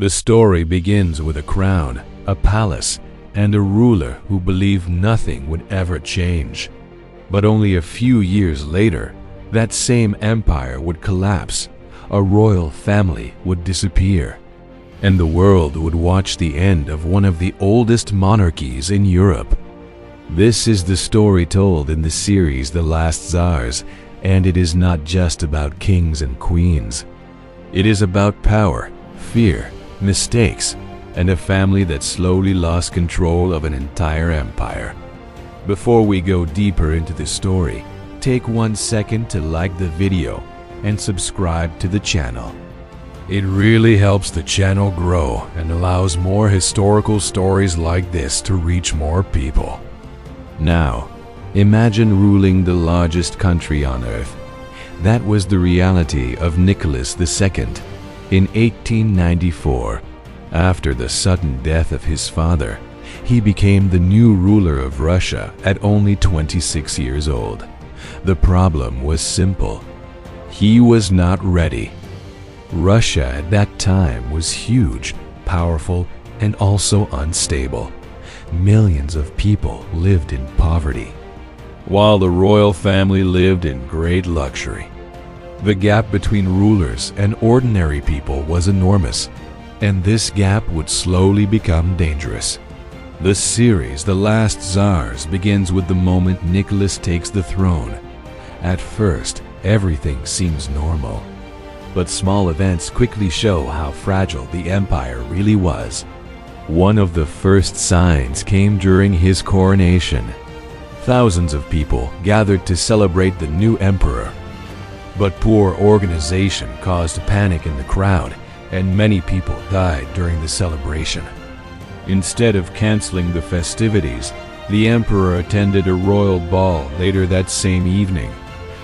The story begins with a crown, a palace, and a ruler who believed nothing would ever change. But only a few years later, that same empire would collapse, a royal family would disappear, and the world would watch the end of one of the oldest monarchies in Europe. This is the story told in the series The Last Czars, and it is not just about kings and queens. It is about power, fear, mistakes, and a family that slowly lost control of an entire empire. Before we go deeper into the story, take 1 second to like the video and subscribe to the channel. It really helps the channel grow and allows more historical stories like this to reach more people. Now, imagine ruling the largest country on earth. That was the reality of Nicholas II in 1894. After the sudden death of his father, he became the new ruler of Russia at only 26 years old. The problem was simple. He was not ready. Russia at that time was huge, powerful, and also unstable. Millions of people lived in poverty, while the royal family lived in great luxury. The gap between rulers and ordinary people was enormous, and this gap would slowly become dangerous. The series The Last Czars begins with the moment Nicholas takes the throne. At first, everything seems normal, but small events quickly show how fragile the empire really was. One of the first signs came during his coronation. Thousands of people gathered to celebrate the new emperor. But poor organization caused panic in the crowd, and many people died during the celebration. Instead of canceling the festivities, the emperor attended a royal ball later that same evening.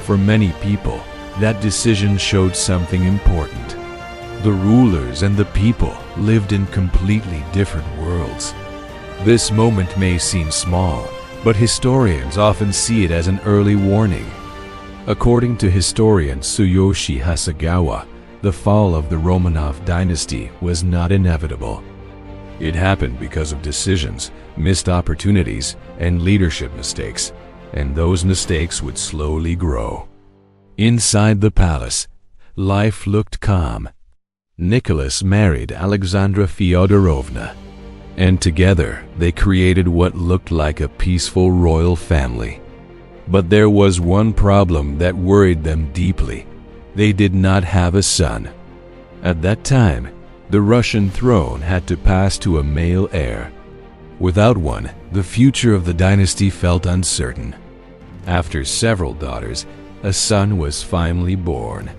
For many people, that decision showed something important. The rulers and the people lived in completely different worlds. This moment may seem small, but historians often see it as an early warning. According to historian Tsuyoshi Hasegawa, the fall of the Romanov dynasty was not inevitable. It happened because of decisions, missed opportunities, and leadership mistakes, and those mistakes would slowly grow. Inside the palace, life looked calm. Nicholas married Alexandra Fyodorovna, and together they created what looked like a peaceful royal family. But there was one problem that worried them deeply. They did not have a son. At that time, the Russian throne had to pass to a male heir. Without one, the future of the dynasty felt uncertain. After several daughters, a son was finally born.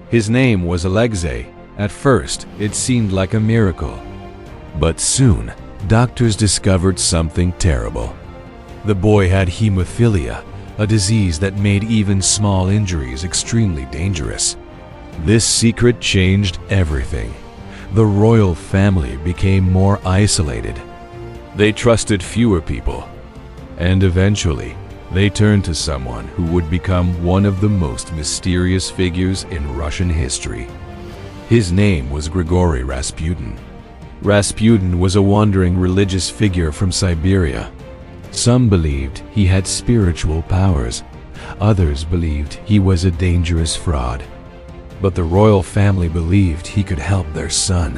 His name was Alexei. At first, it seemed like a miracle. But soon, doctors discovered something terrible. The boy had hemophilia, a disease that made even small injuries extremely dangerous. This secret changed everything. The royal family became more isolated. They trusted fewer people, and eventually, they turned to someone who would become one of the most mysterious figures in Russian history. His name was Grigory Rasputin. Rasputin was a wandering religious figure from Siberia. Some believed he had spiritual powers. Others believed he was a dangerous fraud. But the royal family believed he could help their son.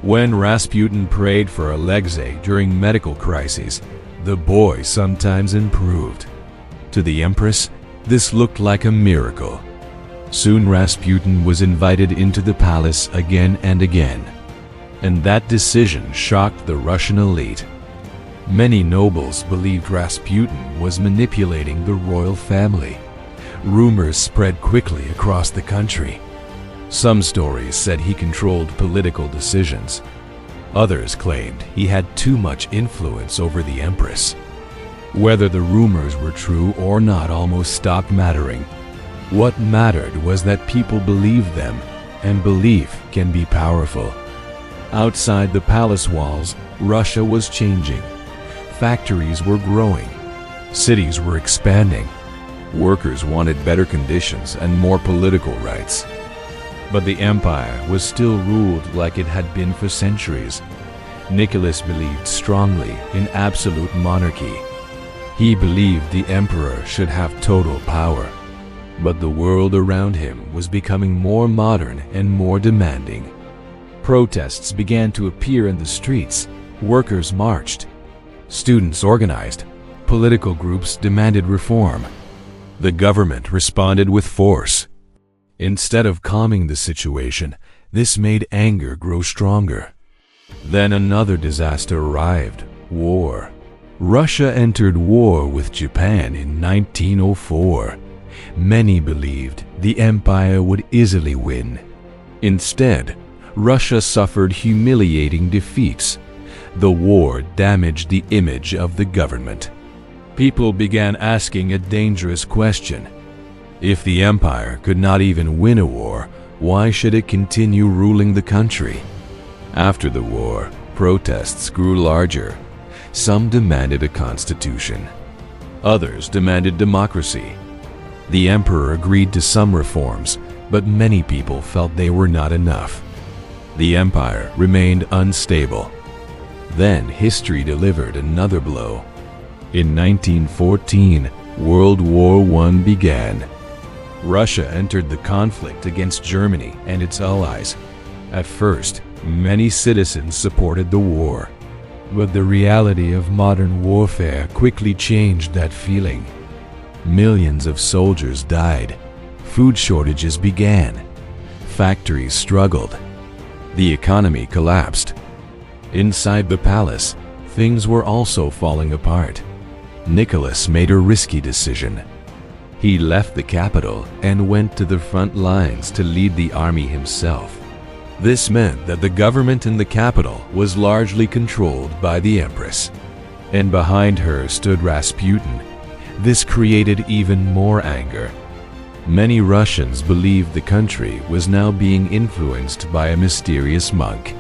When Rasputin prayed for Alexei during medical crises, the boy sometimes improved. To the empress, this looked like a miracle. Soon Rasputin was invited into the palace again and again. And that decision shocked the Russian elite. Many nobles believed Rasputin was manipulating the royal family. Rumors spread quickly across the country. Some stories said he controlled political decisions. Others claimed he had too much influence over the empress. Whether the rumors were true or not almost stopped mattering. What mattered was that people believed them, and belief can be powerful. Outside the palace walls, Russia was changing. Factories were growing. Cities were expanding. Workers wanted better conditions and more political rights. But the empire was still ruled like it had been for centuries. Nicholas believed strongly in absolute monarchy. He believed the emperor should have total power. But the world around him was becoming more modern and more demanding. Protests began to appear in the streets. Workers marched. Students organized. Political groups demanded reform. The government responded with force. Instead of calming the situation, this made anger grow stronger. Then another disaster arrived: war. Russia entered war with Japan in 1904. Many believed the empire would easily win. Instead, Russia suffered humiliating defeats. The war damaged the image of the government. People began asking a dangerous question. If the empire could not even win a war, why should it continue ruling the country? After the war, protests grew larger. Some demanded a constitution. Others demanded democracy. The emperor agreed to some reforms, but many people felt they were not enough. The empire remained unstable. Then history delivered another blow. In 1914, World War I began. Russia entered the conflict against Germany and its allies. At first, many citizens supported the war. But the reality of modern warfare quickly changed that feeling. Millions of soldiers died. Food shortages began. Factories struggled. The economy collapsed. Inside the palace, things were also falling apart. Nicholas made a risky decision. He left the capital and went to the front lines to lead the army himself. This meant that the government in the capital was largely controlled by the empress. And behind her stood Rasputin. This created even more anger. Many Russians believed the country was now being influenced by a mysterious monk.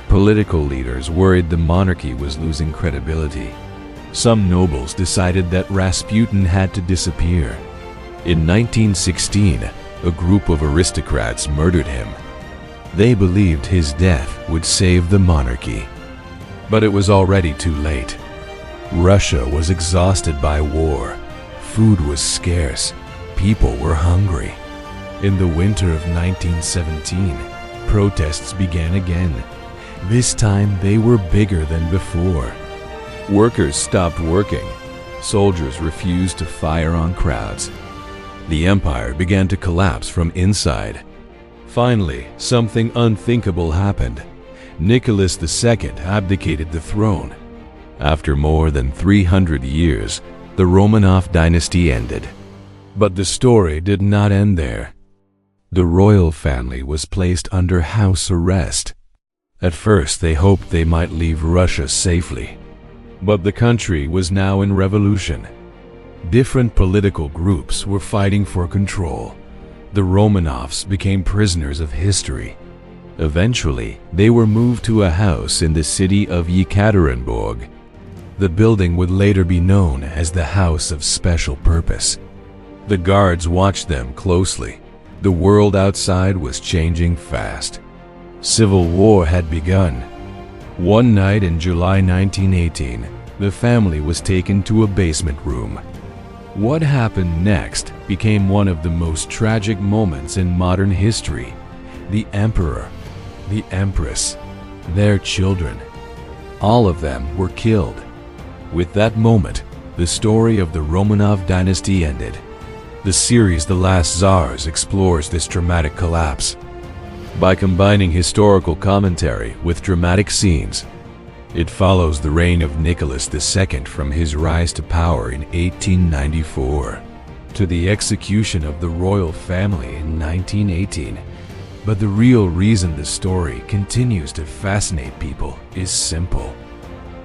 Political leaders worried the monarchy was losing credibility. Some nobles decided that Rasputin had to disappear. In 1916, a group of aristocrats murdered him. They believed his death would save the monarchy. But it was already too late. Russia was exhausted by war. Food was scarce. People were hungry. In the winter of 1917, protests began again. This time they were bigger than before. Workers stopped working. Soldiers refused to fire on crowds. The empire began to collapse from inside. Finally, something unthinkable happened. Nicholas II abdicated the throne. After more than 300 years, the Romanov dynasty ended. But the story did not end there. The royal family was placed under house arrest. At first, they hoped they might leave Russia safely. But the country was now in revolution. Different political groups were fighting for control. The Romanovs became prisoners of history. Eventually, they were moved to a house in the city of Yekaterinburg. The building would later be known as the House of Special Purpose. The guards watched them closely. The world outside was changing fast. Civil war had begun. One night in July 1918, the family was taken to a basement room. What happened next became one of the most tragic moments in modern history. The emperor, the empress, their children, all of them were killed. With that moment, the story of the Romanov dynasty ended. The series The Last Czars explores this dramatic collapse. By combining historical commentary with dramatic scenes, it follows the reign of Nicholas II from his rise to power in 1894 to the execution of the royal family in 1918. But the real reason the story continues to fascinate people is simple.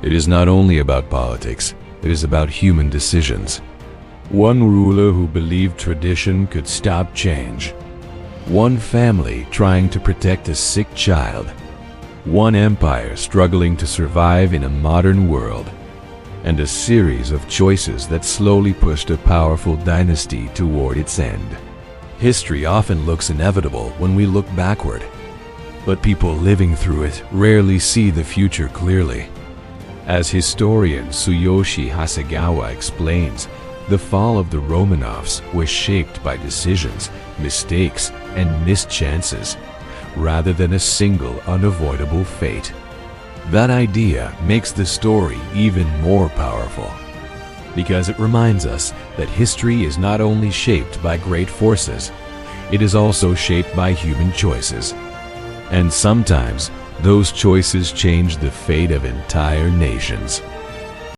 It is not only about politics, it is about human decisions. One ruler who believed tradition could stop change. One family trying to protect a sick child. One empire struggling to survive in a modern world. And a series of choices that slowly pushed a powerful dynasty toward its end. History often looks inevitable when we look backward, but people living through it rarely see the future clearly. As historian Tsuyoshi Hasegawa explains, the fall of the Romanovs was shaped by decisions, mistakes, and missed chances, rather than a single unavoidable fate. That idea makes the story even more powerful, because it reminds us that history is not only shaped by great forces, it is also shaped by human choices. And sometimes, those choices change the fate of entire nations.